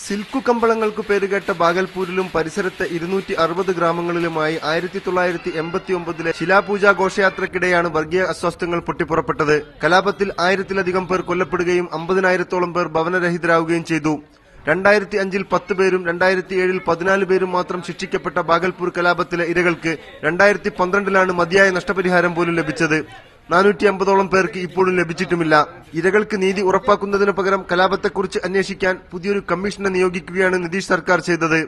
സിൽക്കു കമ്പളങ്ങൾക്ക് പേരുകേട്ട ബാഗൽപൂരിലും പരിസരത്തെ 260 ഗ്രാമങ്ങളിലുമായി 1989 ശിലാപൂജ ഘോഷയാത്രയ്ക്കിടെയാണ് വർഗീയ അസ്വസ്ഥങ്ങൾ പൊട്ടിപ്പുറപ്പെട്ടത്. കലാപത്തിൽ 1000-ലധികം പേർ കൊല്ലപ്പെടുകയും 50,000-ഓളം പേർ ഭവനരഹിതരാവുകയും ചെയ്തു. 2005-ൽ 10 പേരും 2007-ൽ 14 പേരും മാത്രം ശിക്ഷിക്കപ്പെട്ട ബാഗൽപൂർ കലാപത്തിലെ ഇരകൾക്ക് 2012-ലാണ് മതിയായ നഷ്ടപരിഹാരം പോലും ലഭിച്ചത്. 450-ഓളം പേർക്ക് ഇപ്പോഴും ലഭിച്ചിട്ടുമില്ല. ഇരകൾക്ക് നീതി ഉറപ്പാക്കുന്നതിനു പകരം കലാപത്തെക്കുറിച്ച് അന്വേഷിക്കാൻ പുതിയൊരു കമ്മീഷനെ നിയോഗിക്കുകയാണ് നിതീഷ് സർക്കാർ ചെയ്തത്.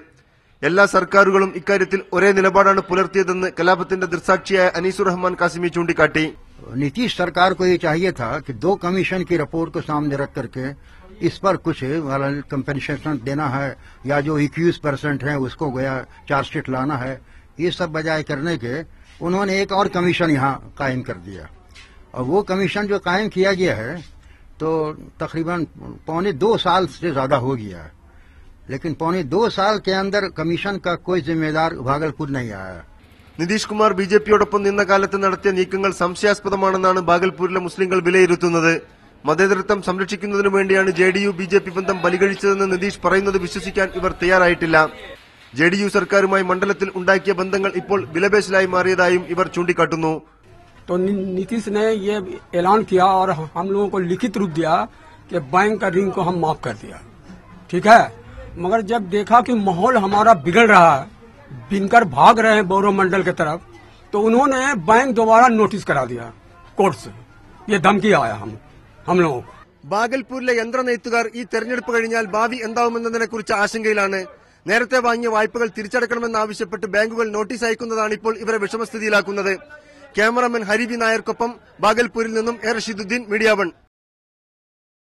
എല്ലാ സർക്കാരുകളും ഇക്കാര്യത്തിൽ ഒരേ നിലപാടാണ് പുലർത്തിയതെന്ന് കലാപത്തിന്റെ ദൃക്സാക്ഷിയായ അനീസുർ റഹ്മാൻ കാസിമി ചൂണ്ടിക്കാട്ടി. नीतीश सरकार को ये चाहिए था कि 2 कमीशन की रिपोर्ट को सामने रख करके इस पर कुछ कंपेंसेशन देना है या जो 21% है उसको गया चार्जशीट लाना है, ये सब बजाय करने के उन्होंने एक और कमीशन यहाँ कायम कर दिया। और वो कमीशन जो कायम किया गया है तो तकरीबन 2.25 साल से ज्यादा हो गया है, लेकिन 2.25 साल के अंदर कमीशन का कोई जिम्मेदार भागलपुर नहीं आया। നിതീഷ് കുമാർ ബിജെപിയോടൊപ്പം നിന്ന കാലത്ത് നടത്തിയ നീക്കങ്ങൾ സംശയാസ്പദമാണെന്നാണ് ബാഗൽപൂരിലെ മുസ്ലിങ്ങൾ വിലയിരുത്തുന്നത്. മതേതരത്വം സംരക്ഷിക്കുന്നതിനു വേണ്ടിയാണ് ജെഡിയു ബിജെപി ബന്ധം ബലികഴിച്ചതെന്ന് നിതീഷ് പറയുന്നത് വിശ്വസിക്കാൻ ഇവർ തയ്യാറായിട്ടില്ല. ജെഡിയു സർക്കാരുമായി മണ്ഡലത്തിൽ ഉണ്ടാക്കിയ ബന്ധങ്ങൾ ഇപ്പോൾ വിലപേശലായി മാറിയതായും ഇവർ ചൂണ്ടിക്കാട്ടുന്നു. तो नीतीश ने ये ऐलान किया और हम लोगों को लिखित रूप दिया कि बैंक का ऋण को हम माफ कर दिया, ठीक है। मगर जब देखा कि माहौल हमारा बिगड़ रहा है, बिनकर भाग रहे हैं बोरो मंडल की तरफ, तो उन्होंने बैंक दोबारा नोटिस करा दिया कोर्ट से। ये धमकी आया हम लोगों को. ബാഗൽപൂരിലെ യന്ത്രനെയ്ത്തുകാർ ഈ തെരഞ്ഞെടുപ്പ് കഴിഞ്ഞാൽ ഭാവി എന്താവുമെന്നതിനെക്കുറിച്ച് ആശങ്കയിലാണ്. നേരത്തെ വാങ്ങിയ വായ്പകൾ തിരിച്ചടക്കണമെന്നാവശ്യപ്പെട്ട് ബാങ്കുകൾ നോട്ടീസ് അയക്കുന്നതാണ് ഇപ്പോൾ ഇവരെ വിഷമസ്ഥിതിയിലാക്കുന്നത്. ക്യാമറമാൻ ഹരിബി നായർക്കൊപ്പം ബാഗൽപൂരിൽ നിന്നും എ റഷീദുദ്ദീൻ, മീഡിയ 1.